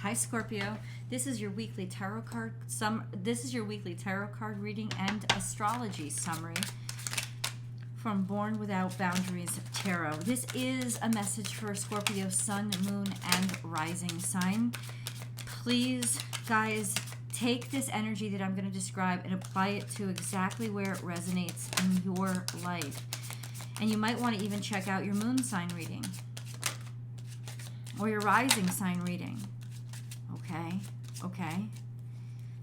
Hi Scorpio. This is your weekly tarot card reading and astrology summary from Born Without Boundaries Tarot. This is a message for Scorpio sun, moon, and rising sign. Please, guys, take this energy that I'm going to describe and apply it to exactly where it resonates in your life. And you might want to even check out your moon sign reading or your rising sign reading. Okay.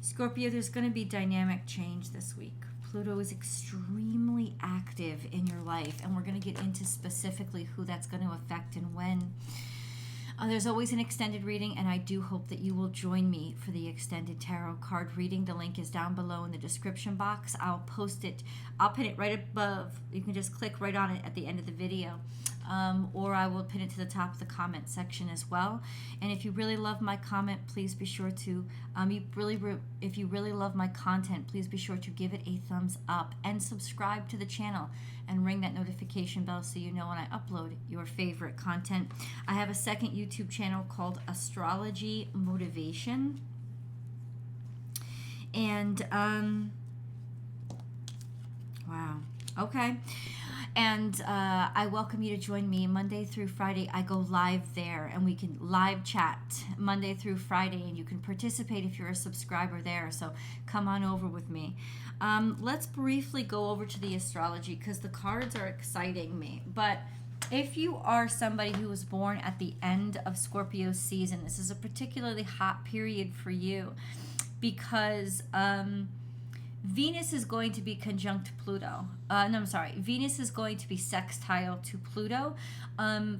Scorpio, there's going to be dynamic change this week. Pluto is extremely active in your life, and we're going to get into specifically who that's going to affect and when. There's always an extended reading, and I do hope that you will join me for the extended tarot card reading. The link is down below in the description box. I'll post it. I'll pin it right above. You can just click right on it at the end of the video. Or I will pin it to the top of the comment section as well. And if you really love my comment, please be sure to, if you really love my content, please be sure to give it a thumbs up and subscribe to the channel and ring that notification bell so you know when I upload your favorite content. I have a second YouTube channel called Astrology Motivation. And, wow. Okay. And I welcome you to join me Monday through Friday. I go live there, and we can live chat Monday through Friday, and you can participate if you're a subscriber there. So come on over with me. Let's briefly go over to the astrology because the cards are exciting me. But if you are somebody who was born at the end of Scorpio season, this is a particularly hot period for you because Venus is going to be conjunct Pluto. Venus is going to be sextile to Pluto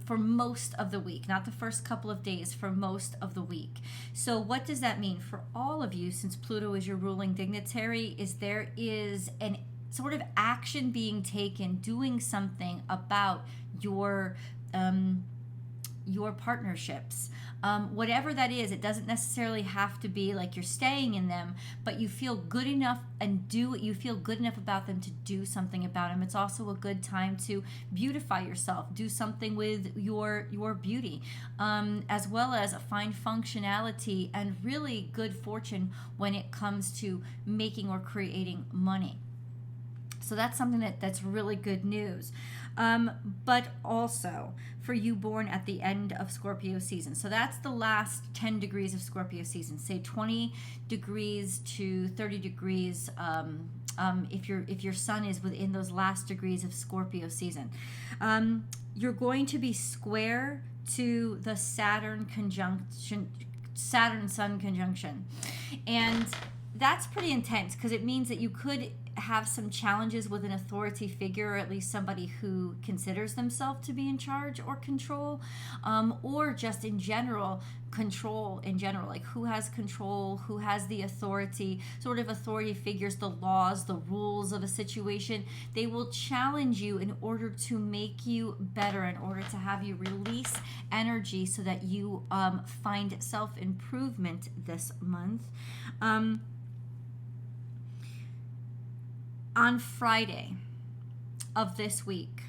for most of the week, not the first couple of days, for most of the week. So what does that mean for all of you, since Pluto is your ruling dignitary, is there is an sort of action being taken, doing something about your partnerships. Whatever that is, it doesn't necessarily have to be like you're staying in them, but you feel good enough you feel good enough about them to do something about them. It's also a good time to beautify yourself, do something with your beauty, as well as find functionality and really good fortune when it comes to making or creating money. So that's something that's really good news. But also for you born at the end of Scorpio season. So that's the last 10 degrees of Scorpio season. Say 20 degrees to 30 degrees if your sun is within those last degrees of Scorpio season. You're going to be square to the Saturn Sun conjunction. And that's pretty intense because it means that you could have some challenges with an authority figure, or at least somebody who considers themselves to be in charge or control, or just in general, control in general, like who has control, who has the authority, sort of authority figures, the laws, the rules of a situation. They will challenge you in order to make you better, in order to have you release energy so that you find self-improvement this month. On Friday of this week,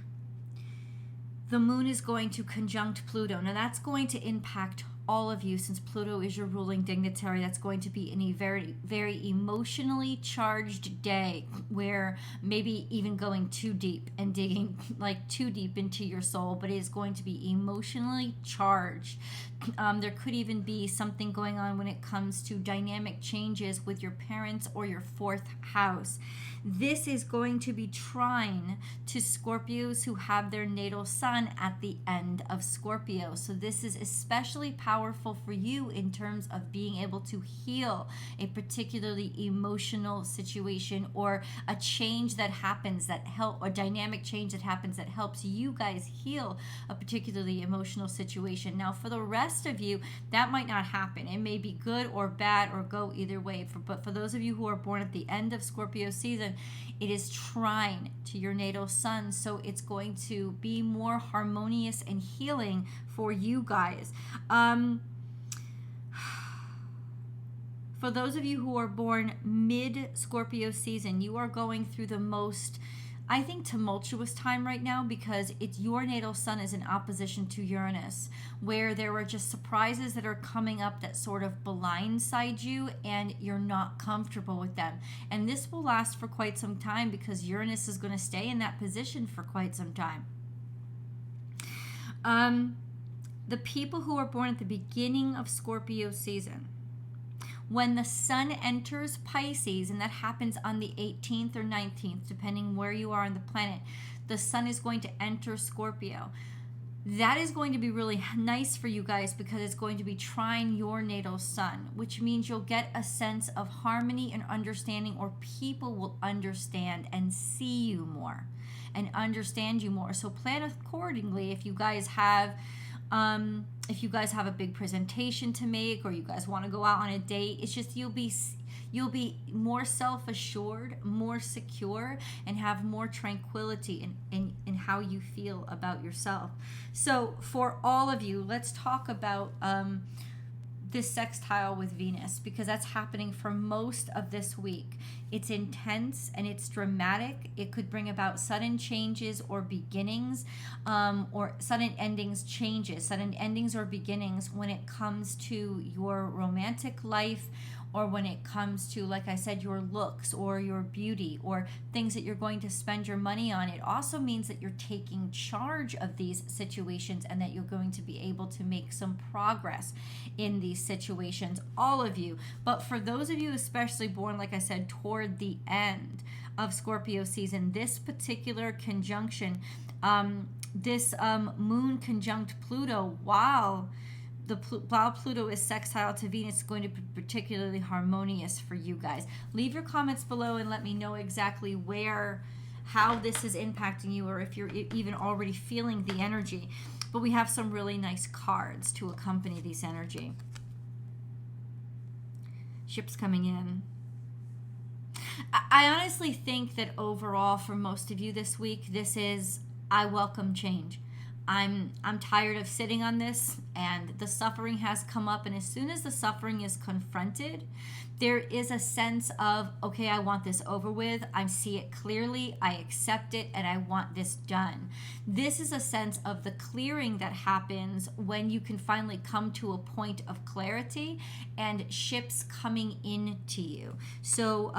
the moon is going to conjunct Pluto. Now that's going to impact all of you since Pluto is your ruling dignitary. That's going to be in a very, very emotionally charged day where maybe even going too deep and digging like too deep into your soul, but it is going to be emotionally charged. There could even be something going on when it comes to dynamic changes with your parents or your fourth house. This is going to be trine to Scorpios who have their natal sun at the end of Scorpio. So this is especially powerful for you in terms of being able to heal a particularly emotional situation, or a change that happens or dynamic change that happens that helps you guys heal a particularly emotional situation. Now, for the rest of you, that might not happen. It may be good or bad or go either way. But for those of you who are born at the end of Scorpio season, it is trine to your natal sun, so it's going to be more harmonious and healing for you guys. For those of you who are born mid-Scorpio season, you are going through the most I think, tumultuous time right now, because it's your natal sun is in opposition to Uranus, where there are just surprises that are coming up that sort of blindside you and you're not comfortable with them. And this will last for quite some time because Uranus is going to stay in that position for quite some time. The people who are born at the beginning of Scorpio season, when the sun enters Pisces, and that happens on the 18th or 19th, depending where you are on the planet, the sun is going to enter Scorpio. That is going to be really nice for you guys because it's going to be trine your natal sun, which means you'll get a sense of harmony and understanding, or people will understand and see you more and understand you more. So plan accordingly if you guys have a big presentation to make, or you guys want to go out on a date. It's just you'll be more self-assured, more secure, and have more tranquility in how you feel about yourself. So for all of you, let's talk about this sextile with Venus, because that's happening for most of this week. It's intense and it's dramatic. It could bring about sudden changes or beginnings, or sudden endings, sudden endings or beginnings when it comes to your romantic life, or when it comes to, like I said, your looks or your beauty or things that you're going to spend your money on. It also means that you're taking charge of these situations and that you're going to be able to make some progress in these situations, all of you. But for those of you especially born, like I said, toward the end of Scorpio season, this particular conjunction, this moon conjunct Pluto, while Pluto is sextile to Venus, is going to be particularly harmonious for you guys. Leave your comments below and let me know exactly how this is impacting you, or if you're even already feeling the energy. But we have some really nice cards to accompany this energy. Ships coming in. I honestly think that overall for most of you this week, this is, I welcome change. I'm tired of sitting on this, and the suffering has come up, and as soon as the suffering is confronted, there is a sense of, okay, I want this over with. I see it clearly. I accept it, and I want this done. This is a sense of the clearing that happens when you can finally come to a point of clarity and ships coming into you. So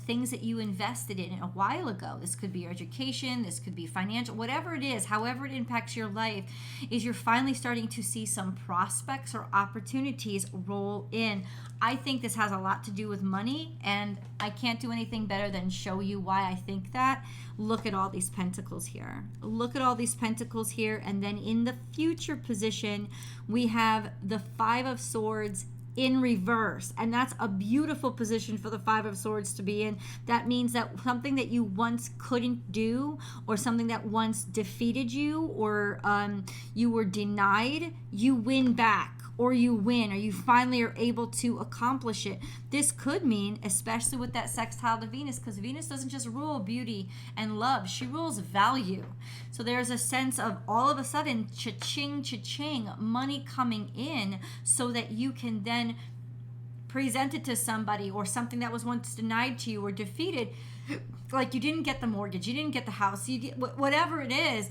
things that you invested in a while ago, this could be your education, this could be financial, whatever it is, however it impacts your life, is you're finally starting to see some prospects or opportunities roll in. I think this has a lot to do with money, and I can't do anything better than show you why I think that. Look at all these pentacles here. Look at all these pentacles here, and then in the future position, we have the Five of Swords in reverse, and that's a beautiful position for the Five of Swords to be in. That means that something that you once couldn't do, or something that once defeated you, or you were denied, you win back, or you win, or you finally are able to accomplish it. This could mean, especially with that sextile to Venus, because Venus doesn't just rule beauty and love, she rules value. So there's a sense of all of a sudden, cha-ching, cha-ching, money coming in, so that you can then present it to somebody, or something that was once denied to you or defeated, like you didn't get the mortgage, you didn't get the house, whatever it is,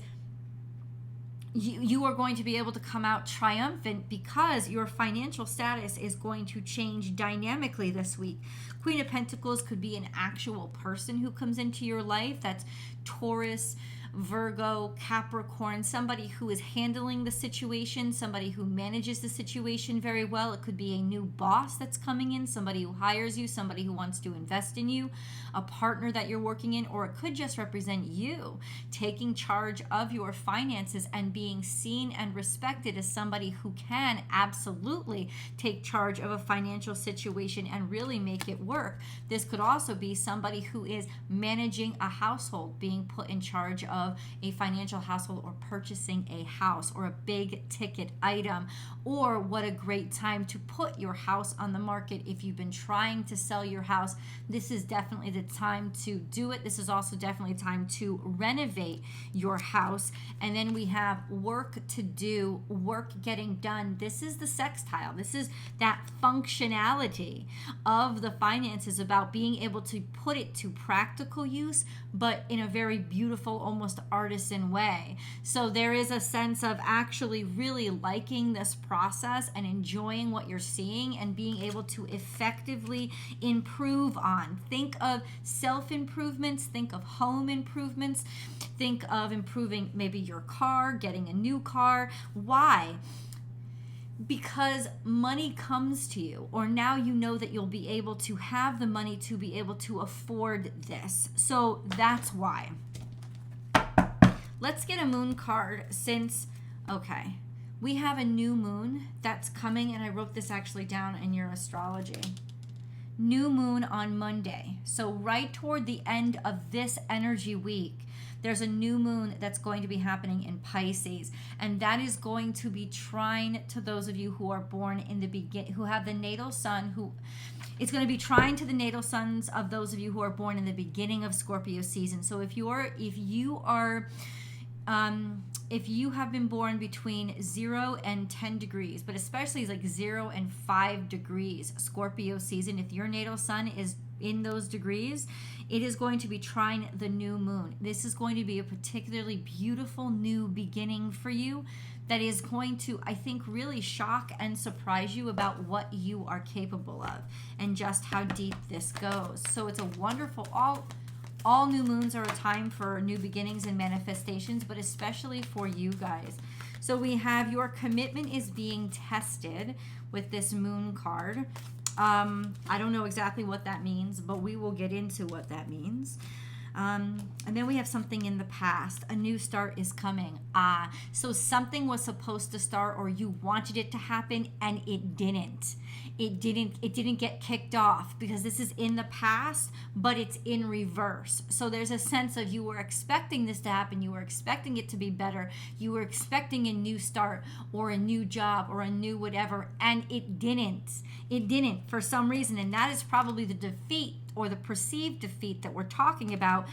you are going to be able to come out triumphant because your financial status is going to change dynamically this week. Queen of Pentacles could be an actual person who comes into your life. That's Taurus, Virgo, Capricorn, somebody who is handling the situation, somebody who manages the situation very well. It could be a new boss that's coming in, somebody who hires you, somebody who wants to invest in you, a partner that you're working in, or it could just represent you taking charge of your finances and being seen and respected as somebody who can absolutely take charge of a financial situation and really make it work. This could also be somebody who is managing a household, being put in charge of of a financial household or purchasing a house or a big ticket item, or what a great time to put your house on the market. If you've been trying to sell your house, this is definitely the time to do it. This is also definitely time to renovate your house. And then we have work to do, work getting done. This is the sextile. This is that functionality of the finances, about being able to put it to practical use, but in a very beautiful, almost artisan way. So there is a sense of actually really liking this process and enjoying what you're seeing and being able to effectively improve on. Think of self-improvements, think of home improvements, think of improving maybe your car, getting a new car. Why? Because money comes to you, or now you know that you'll be able to have the money to be able to afford this. So that's why. Let's get a moon card since, okay, we have a new moon that's coming, and I wrote this actually down in your astrology. New moon on Monday. So right toward the end of this energy week, there's a new moon that's going to be happening in Pisces, and that is going to be trine to those of you who are born in the beginning, who have the natal sun, it's going to be trine to the natal suns of those of you who are born in the beginning of Scorpio season. So if you have been born between 0 and 10 degrees, but especially like 0 and 5 degrees Scorpio season, if your natal sun is in those degrees, it is going to be trine the new moon. This is going to be a particularly beautiful new beginning for you that is going to, I think, really shock and surprise you about what you are capable of and just how deep this goes. So it's a wonderful, all new moons are a time for new beginnings and manifestations, but especially for you guys. So we have your commitment is being tested with this moon card. I don't know exactly what that means, but we will get into what that means. And then we have something in the past. A new start is coming. So something was supposed to start, or you wanted it to happen, and it didn't. It didn't get kicked off because this is in the past, but it's in reverse. So there's a sense of you were expecting this to happen. You were expecting it to be better. You were expecting a new start or a new job or a new whatever, and it didn't. It didn't for some reason, and that is probably the defeat or the perceived defeat that we're talking about.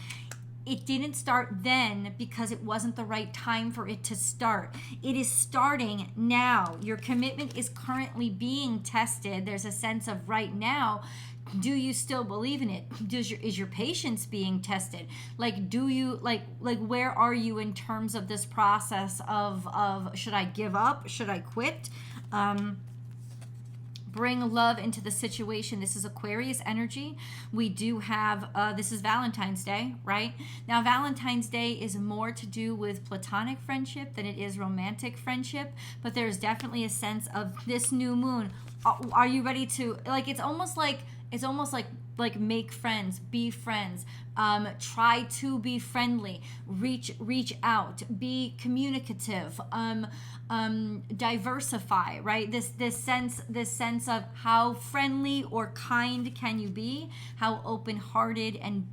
It didn't start then because it wasn't the right time for it to start. It is starting now. Your commitment is currently being tested. There's a sense of right now. Do you still believe in it? Is your patience being tested? Like, do you like where are you in terms of this process of should I give up? Should I quit? Bring love into the situation. This is Aquarius energy. We do have, this is Valentine's Day, right? Now, Valentine's Day is more to do with platonic friendship than it is romantic friendship, but there's definitely a sense of this new moon. Are you ready to, like, it's almost like make friends, be friends, try to be friendly, reach out, be communicative, diversify, right? This sense of how friendly or kind can you be, how open-hearted and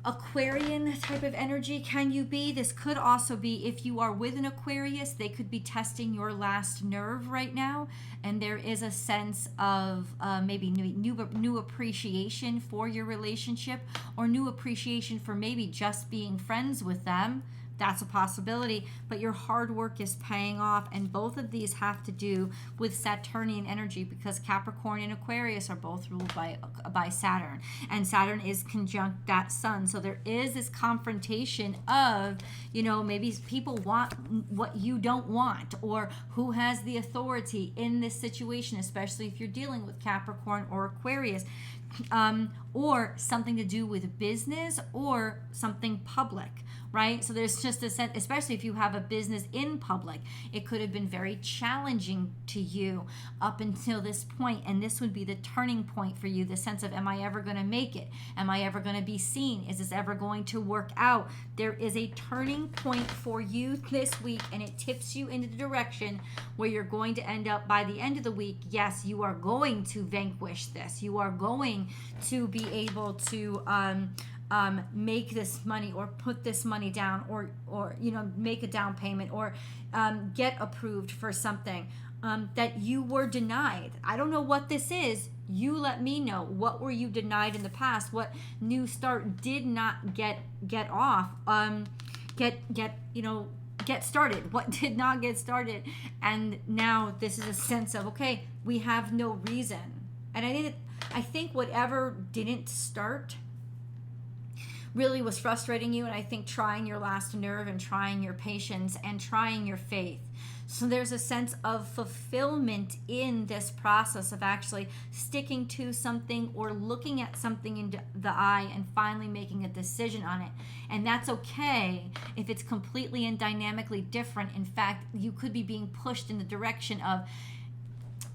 Aquarian type of energy can you be. This could also be, if you are with an Aquarius, they could be testing your last nerve right now, and there is a sense of maybe new appreciation for your relationship, or new appreciation for maybe just being friends with them. That's a possibility, but your hard work is paying off, and both of these have to do with Saturnian energy, because Capricorn and Aquarius are both ruled by Saturn, and Saturn is conjunct that sun. So there is this confrontation of, maybe people want what you don't want, or who has the authority in this situation, especially if you're dealing with Capricorn or Aquarius. Or something to do with business or something public, right? So there's just a sense, especially if you have a business in public, it could have been very challenging to you up until this point, and this would be the turning point for you, the sense of, am I ever going to make it? Am I ever going to be seen? Is this ever going to work out? There is a turning point for you this week, and it tips you into the direction where you're going to end up by the end of the week. Yes, you are going to vanquish this. You are going to be able to make this money or put this money down, or you know, make a down payment, or get approved for something that you were denied. I don't know what this is. You let me know. What were you denied in the past? What new start did not get off? Get started. What did not get started? And now this is a sense of, okay, we have no reason. And I think whatever didn't start really was frustrating you, and I think trying your last nerve and trying your patience and trying your faith. So there's a sense of fulfillment in this process of actually sticking to something or looking at something in the eye and finally making a decision on it. And that's okay if it's completely and dynamically different. In fact, you could be being pushed in the direction of,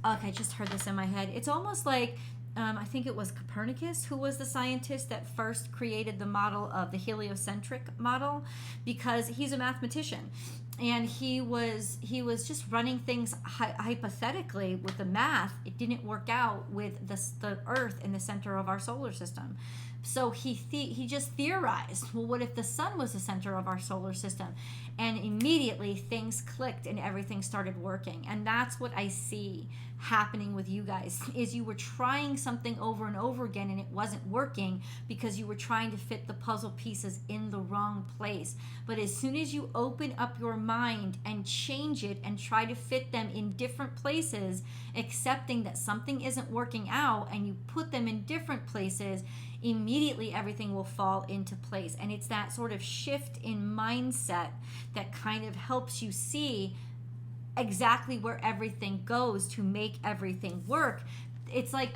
okay, I just heard this in my head. It's almost like, I think it was Copernicus who was the scientist that first created the model of the heliocentric model, because he's a mathematician. And he was just running things hypothetically with the math. It didn't work out with the Earth in the center of our solar system. So he just theorized, well, what if the sun was the center of our solar system? And immediately things clicked and everything started working. And that's what I see happening with you guys, is you were trying something over and over again and it wasn't working because you were trying to fit the puzzle pieces in the wrong place. But as soon as you open up your mind and change it and try to fit them in different places, accepting that something isn't working out, and you put them in different places, immediately everything will fall into place. And it's that sort of shift in mindset that kind of helps you see exactly where everything goes to make everything work. It's like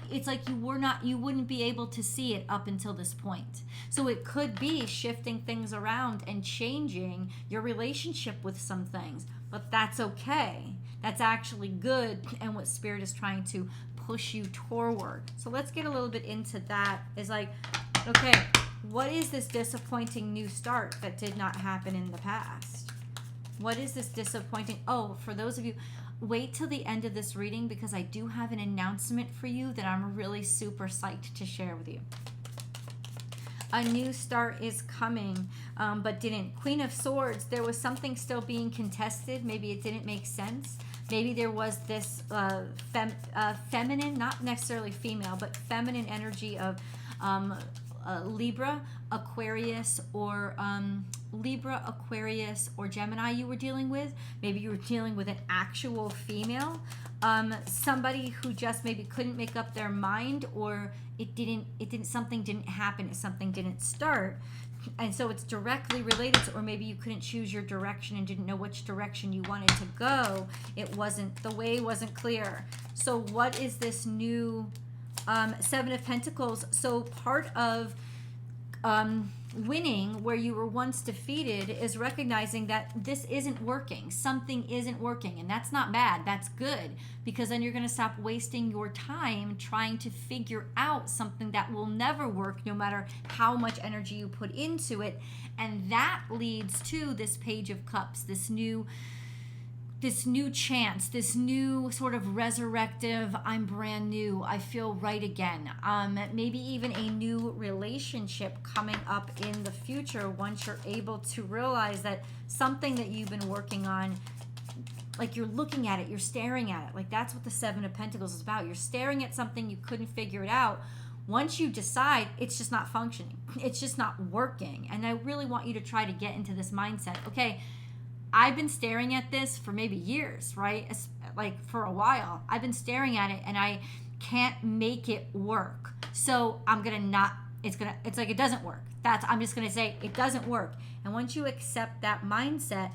you wouldn't be able to see it up until this point. So it could be shifting things around and changing your relationship with some things, but that's okay. That's actually good, and what Spirit is trying to push you toward. So let's get a little bit into that. It's like, okay, what is this disappointing new start that did not happen in the past? What is this disappointing? Oh, for those of you, wait till the end of this reading, because I do have an announcement for you that I'm really super psyched to share with you. A new start is coming, but didn't. Queen of Swords, there was something still being contested. Maybe it didn't make sense. Maybe there was this feminine, not necessarily female, but feminine energy of Libra, Aquarius, or Gemini you were dealing with. Maybe you were dealing with an actual female, somebody who just maybe couldn't make up their mind, or something didn't happen, something didn't start. And so it's directly related to, or maybe you couldn't choose your direction and didn't know which direction you wanted to go. The way wasn't clear. So what is this new Seven of Pentacles? So part of winning where you were once defeated is recognizing that this isn't working. Something isn't working, and that's not bad. That's good, because then you're going to stop wasting your time trying to figure out something that will never work, no matter how much energy you put into it. And that leads to this Page of Cups, this new chance, this new sort of resurrective, I'm brand new, I feel right again. Maybe even a new relationship coming up in the future once you're able to realize that something that you've been working on, like you're looking at it, you're staring at it. Like that's what the Seven of Pentacles is about. You're staring at something, you couldn't figure it out. Once you decide, it's just not functioning. It's just not working. And I really want you to try to get into this mindset. Okay, I've been staring at this for maybe years, right? Like for a while. I've been staring at it and I can't make it work. So I'm going to not, it's like it doesn't work. I'm just going to say it doesn't work. And once you accept that mindset,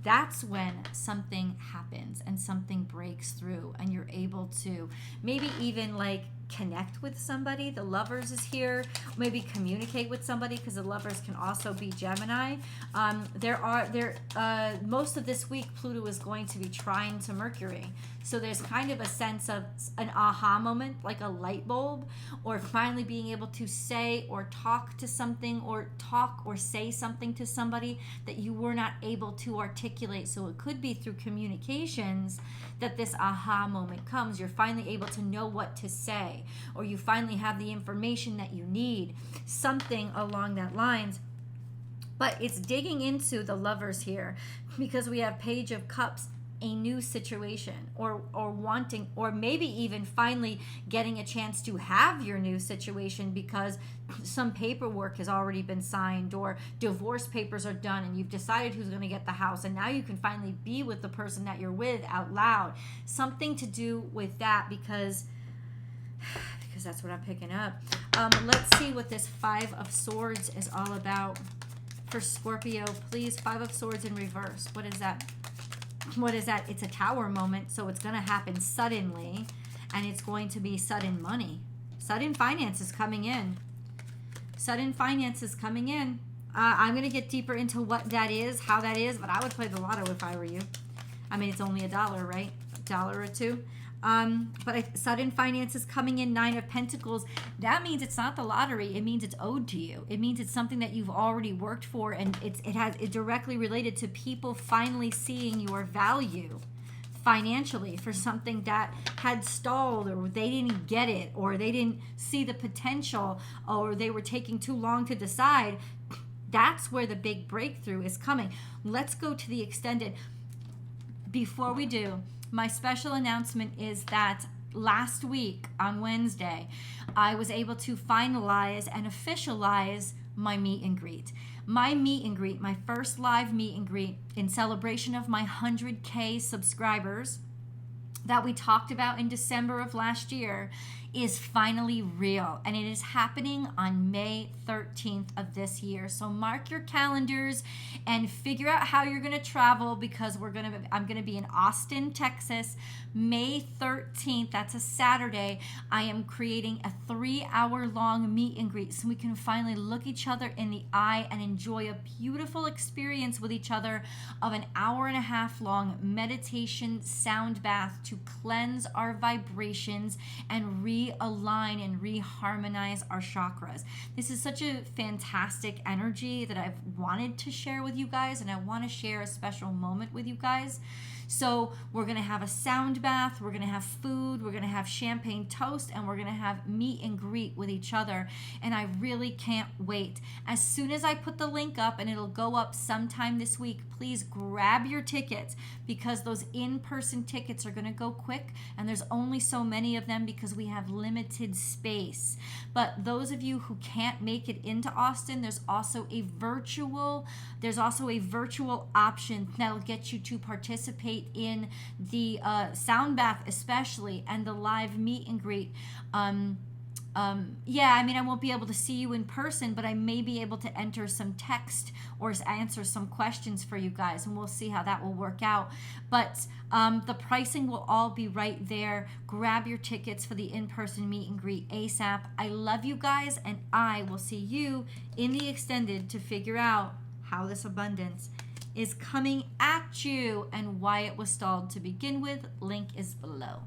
that's when something happens and something breaks through and you're able to maybe even like connect with somebody. The Lovers is here. Maybe communicate with somebody, because the Lovers can also be Gemini. Most of this week Pluto is going to be trine to Mercury, so there's kind of a sense of an aha moment, like a light bulb, or finally being able to say or talk to something, or talk or say something to somebody that you were not able to articulate. So it could be through communications that this aha moment comes. You're finally able to know what to say. way, or you finally have the information that you need, something along that lines. But it's digging into the Lovers here, because we have Page of Cups, a new situation, or wanting, or maybe even finally getting a chance to have your new situation because some paperwork has already been signed, or divorce papers are done and you've decided who's going to get the house, and now you can finally be with the person that you're with out loud. Something to do with that, because that's what I'm picking up. Let's see what this Five of Swords is all about for Scorpio, please. Five of Swords in reverse. What is that? What is that? It's a Tower moment, so it's going to happen suddenly, and it's going to be sudden money. Sudden finances coming in. Sudden finances coming in. I'm going to get deeper into what that is, how that is, but I would play the lotto if I were you. I mean, it's only $1, right? $1 or $2. But sudden finances coming in. 9 of Pentacles. That means it's not the lottery. It means it's owed to you. It means it's something that you've already worked for, and it's directly related to people finally seeing your value financially for something that had stalled, or they didn't get it, or they didn't see the potential, or they were taking too long to decide. That's where the big breakthrough is coming. Let's go to the extended. Before we do, my special announcement is that last week on Wednesday, I was able to finalize and officialize my meet and greet. My meet and greet, my first live meet and greet in celebration of my 100K subscribers that we talked about in December of last year, is finally real, and it is happening on May 13th of this year. So mark your calendars and figure out how you're going to travel, because I'm going to be in Austin, Texas, May 13th. That's a Saturday. I am creating a 3-hour-long meet and greet so we can finally look each other in the eye and enjoy a beautiful experience with each other of an 1.5-hour-long meditation sound bath to cleanse our vibrations and realign and reharmonize our chakras. This is such a fantastic energy that I've wanted to share with you guys, and I want to share a special moment with you guys. So we're going to have a sound bath, we're going to have food, we're going to have champagne toast, and we're going to have meet and greet with each other. And I really can't wait. As soon as I put the link up, and it'll go up sometime this week, please grab your tickets, because those in-person tickets are going to go quick, and there's only so many of them because we have limited space. But those of you who can't make it into Austin, there's also a virtual option that'll get you to participate in the sound bath especially, and the live meet and greet. Yeah, I mean, I won't be able to see you in person, but I may be able to enter some text or answer some questions for you guys, and we'll see how that will work out. But the pricing will all be right there. Grab your tickets for the in-person meet and greet ASAP. I love you guys, and I will see you in the extended to figure out how this abundance is coming at you and why it was stalled to begin with. Link is below.